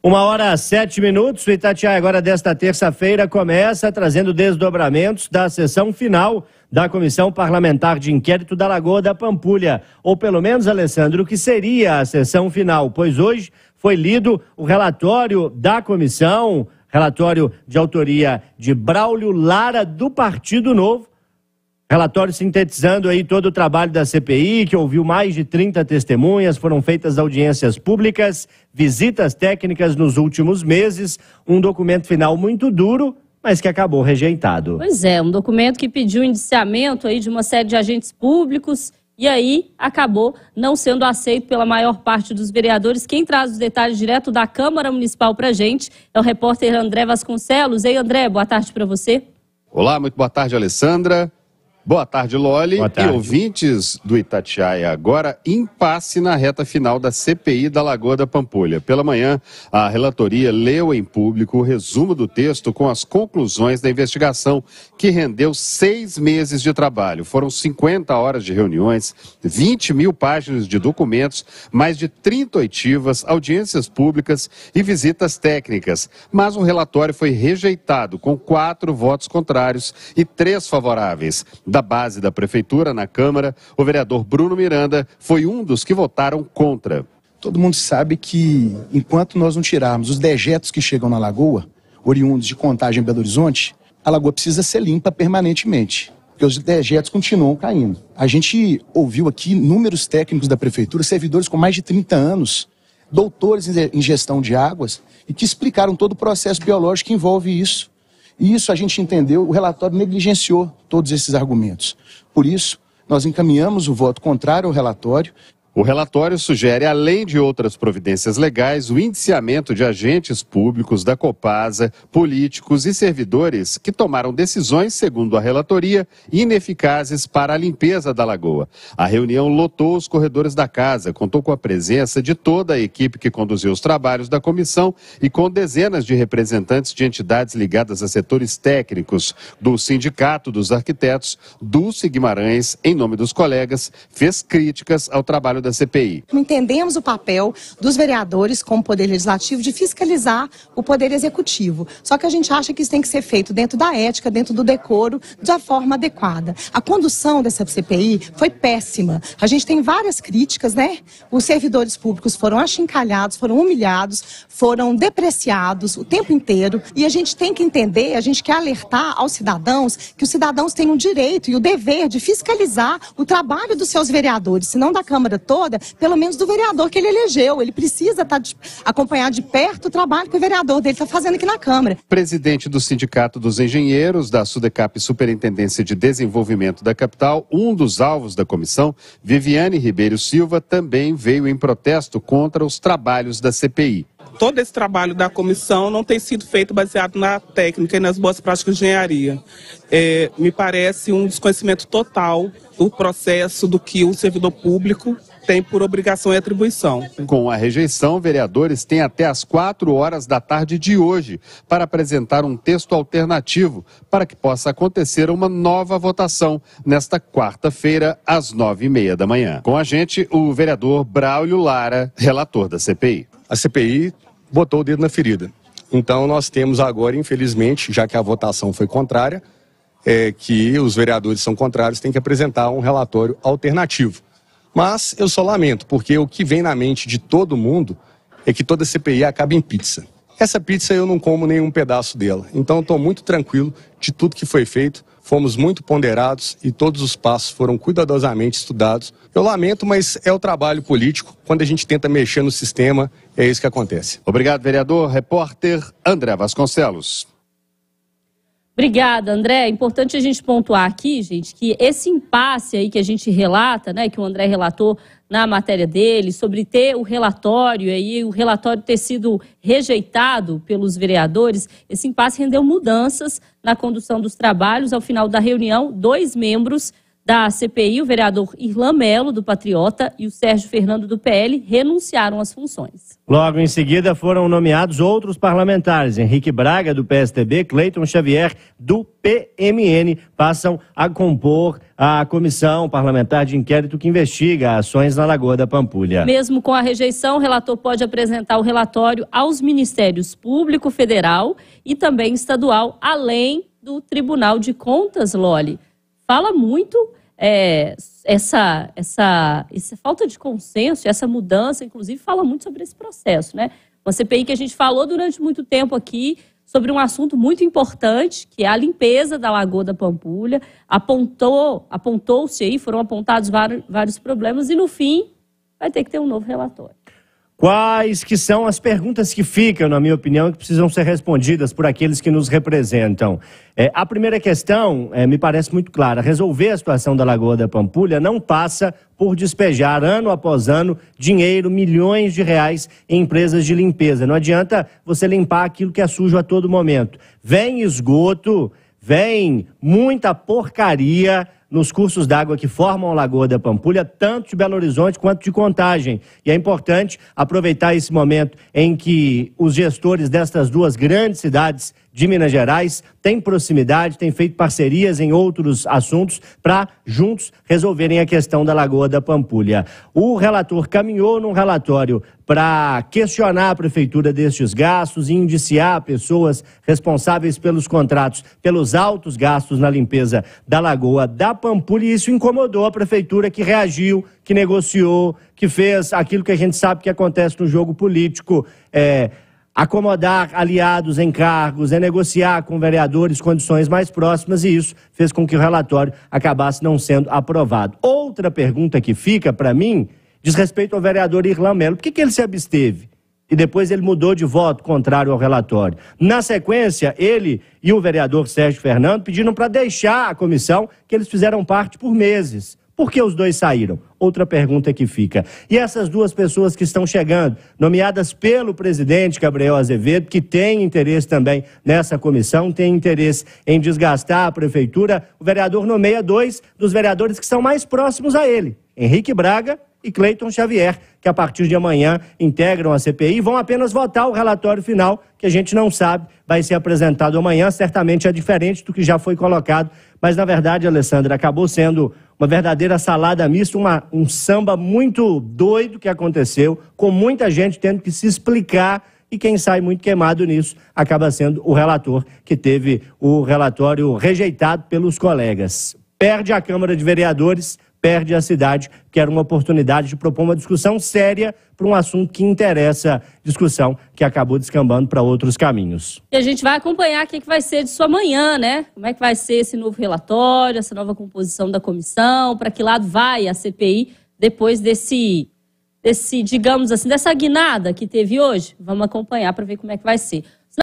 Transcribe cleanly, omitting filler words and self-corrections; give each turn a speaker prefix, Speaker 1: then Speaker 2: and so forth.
Speaker 1: 1h07. O Itatiaia agora desta terça-feira começa trazendo desdobramentos da sessão final da Comissão Parlamentar de Inquérito da Lagoa da Pampulha. Ou pelo menos, Alessandro, o que seria a sessão final? Pois hoje foi lido o relatório da comissão, relatório de autoria de Braulio Lara, do Partido Novo. Relatório sintetizando aí todo o trabalho da CPI, que ouviu mais de 30 testemunhas, foram feitas audiências públicas, visitas técnicas nos últimos meses, um documento final muito duro, mas que acabou rejeitado.
Speaker 2: Pois é, um documento que pediu indiciamento aí de uma série de agentes públicos e aí acabou não sendo aceito pela maior parte dos vereadores. Quem traz os detalhes direto da Câmara Municipal pra gente é o repórter André Vasconcelos. Ei, André, boa tarde para você.
Speaker 3: Olá, muito boa tarde, Alessandra. Boa tarde, Loli.
Speaker 1: Boa tarde.
Speaker 3: E ouvintes do Itatiaia. Agora, impasse na reta final da CPI da Lagoa da Pampulha. Pela manhã, a relatoria leu em público o resumo do texto com as conclusões da investigação, que rendeu 6 meses de trabalho. Foram 50 horas de reuniões, 20 mil páginas de documentos, mais de 30 oitivas, audiências públicas e visitas técnicas. Mas o relatório foi rejeitado, com 4 votos contrários e 3 favoráveis. Da base da Prefeitura na Câmara, o vereador Bruno Miranda foi um dos que votaram contra.
Speaker 4: Todo mundo sabe que, enquanto nós não tirarmos os dejetos que chegam na lagoa, oriundos de Contagem em Belo Horizonte, a lagoa precisa ser limpa permanentemente, porque os dejetos continuam caindo. A gente ouviu aqui números técnicos da Prefeitura, servidores com mais de 30 anos, doutores em gestão de águas, e que explicaram todo o processo biológico que envolve isso. E isso a gente entendeu, o relatório negligenciou todos esses argumentos. Por isso, nós encaminhamos o voto contrário ao relatório.
Speaker 3: O relatório sugere, além de outras providências legais, o indiciamento de agentes públicos da Copasa, políticos e servidores que tomaram decisões, segundo a relatoria, ineficazes para a limpeza da lagoa. A reunião lotou os corredores da casa, contou com a presença de toda a equipe que conduziu os trabalhos da comissão e com dezenas de representantes de entidades ligadas a setores técnicos, do Sindicato dos Arquitetos. Dulce Guimarães, em nome dos colegas, fez críticas ao trabalho da CPI.
Speaker 5: Entendemos o papel dos vereadores como Poder Legislativo de fiscalizar o Poder Executivo. Só que a gente acha que isso tem que ser feito dentro da ética, dentro do decoro, da forma adequada. A condução dessa CPI foi péssima. A gente tem várias críticas, né? Os servidores públicos foram achincalhados, foram humilhados, foram depreciados o tempo inteiro. E a gente tem que entender, a gente quer alertar aos cidadãos que os cidadãos têm o direito e o dever de fiscalizar o trabalho dos seus vereadores, se não da Câmara toda, pelo menos do vereador que ele elegeu. Ele precisa acompanhar de perto o trabalho que o vereador dele está fazendo aqui na Câmara.
Speaker 3: Presidente do Sindicato dos Engenheiros, da SUDECAP Superintendência de Desenvolvimento da Capital, um dos alvos da comissão, Viviane Ribeiro Silva, também veio em protesto contra os trabalhos da CPI.
Speaker 6: Todo esse trabalho da comissão não tem sido feito baseado na técnica e nas boas práticas de engenharia. Me parece um desconhecimento total do processo do que o servidor público tem por obrigação e atribuição.
Speaker 3: Com a rejeição, vereadores têm até às 4 horas da tarde de hoje para apresentar um texto alternativo para que possa acontecer uma nova votação nesta quarta-feira, às 9h30 da manhã. Com a gente, o vereador Braulio Lara, relator da CPI.
Speaker 7: A CPI botou o dedo na ferida. Então nós temos agora, infelizmente, já que a votação foi contrária, que os vereadores são contrários, têm que apresentar um relatório alternativo. Mas eu só lamento, porque o que vem na mente de todo mundo é que toda CPI acaba em pizza. Essa pizza eu não como nenhum pedaço dela, então estou muito tranquilo de tudo que foi feito. Fomos muito ponderados e todos os passos foram cuidadosamente estudados. Eu lamento, mas é o trabalho político. Quando a gente tenta mexer no sistema, é isso que acontece.
Speaker 3: Obrigado, vereador. Repórter André Vasconcelos.
Speaker 2: Obrigada, André. É importante a gente pontuar aqui, gente, que esse impasse aí que a gente relata, né, que o André relatou na matéria dele, sobre ter o relatório aí, o relatório ter sido rejeitado pelos vereadores, esse impasse rendeu mudanças na condução dos trabalhos. Ao final da reunião, 2 membros da CPI, o vereador Irlan Melo, do Patriota, e o Sérgio Fernando, do PL, renunciaram às funções.
Speaker 1: Logo em seguida foram nomeados outros parlamentares. Henrique Braga, do PSDB, Cleiton Xavier, do PMN, passam a compor a comissão parlamentar de inquérito que investiga ações na Lagoa da Pampulha.
Speaker 2: Mesmo com a rejeição, o relator pode apresentar o relatório aos Ministérios Público Federal e também estadual, além do Tribunal de Contas, Loli. Fala muito essa falta de consenso, essa mudança, inclusive, fala muito sobre esse processo, né? Uma CPI que a gente falou durante muito tempo aqui sobre um assunto muito importante, que é a limpeza da Lagoa da Pampulha. Apontou-se aí, foram apontados vários problemas e, no fim, vai ter que ter um novo relatório.
Speaker 1: Quais que são as perguntas que ficam, na minha opinião, que precisam ser respondidas por aqueles que nos representam? A primeira questão, me parece muito clara. Resolver a situação da Lagoa da Pampulha não passa por despejar, ano após ano, dinheiro, milhões de reais em empresas de limpeza. Não adianta você limpar aquilo que é sujo a todo momento. Vem esgoto, vem muita porcaria nos cursos d'água que formam a Lagoa da Pampulha, tanto de Belo Horizonte quanto de Contagem. E é importante aproveitar esse momento em que os gestores destas duas grandes cidades de Minas Gerais têm proximidade, têm feito parcerias em outros assuntos para juntos resolverem a questão da Lagoa da Pampulha. O relator caminhou num relatório para questionar a prefeitura destes gastos e indiciar pessoas responsáveis pelos contratos, pelos altos gastos na limpeza da Lagoa da Pampulha, e isso incomodou a prefeitura, que reagiu, que negociou, que fez aquilo que a gente sabe que acontece no jogo político, acomodar aliados em cargos, negociar com vereadores condições mais próximas, e isso fez com que o relatório acabasse não sendo aprovado. Outra pergunta que fica para mim diz respeito ao vereador Irlan Melo. Por que ele se absteve? E depois ele mudou de voto contrário ao relatório. Na sequência, ele e o vereador Sérgio Fernando pediram para deixar a comissão, que eles fizeram parte por meses. Por que os dois saíram? Outra pergunta que fica. E essas duas pessoas que estão chegando, nomeadas pelo presidente Gabriel Azevedo, que tem interesse também nessa comissão, tem interesse em desgastar a prefeitura, o vereador nomeia dois dos vereadores que são mais próximos a ele, Henrique Braga e Cleiton Xavier, que a partir de amanhã integram a CPI e vão apenas votar o relatório final, que a gente não sabe, vai ser apresentado amanhã, certamente é diferente do que já foi colocado, mas na verdade, Alessandra, acabou sendo uma verdadeira salada mista, um samba muito doido que aconteceu, com muita gente tendo que se explicar, e quem sai muito queimado nisso acaba sendo o relator, que teve o relatório rejeitado pelos colegas. Perde a Câmara de Vereadores, perde a cidade, que era uma oportunidade de propor uma discussão séria para um assunto que interessa, discussão que acabou descambando para outros caminhos.
Speaker 2: E a gente vai acompanhar o que vai ser disso amanhã, né? Como é que vai ser esse novo relatório, essa nova composição da comissão, para que lado vai a CPI depois desse, digamos assim, dessa guinada que teve hoje? Vamos acompanhar para ver como é que vai ser.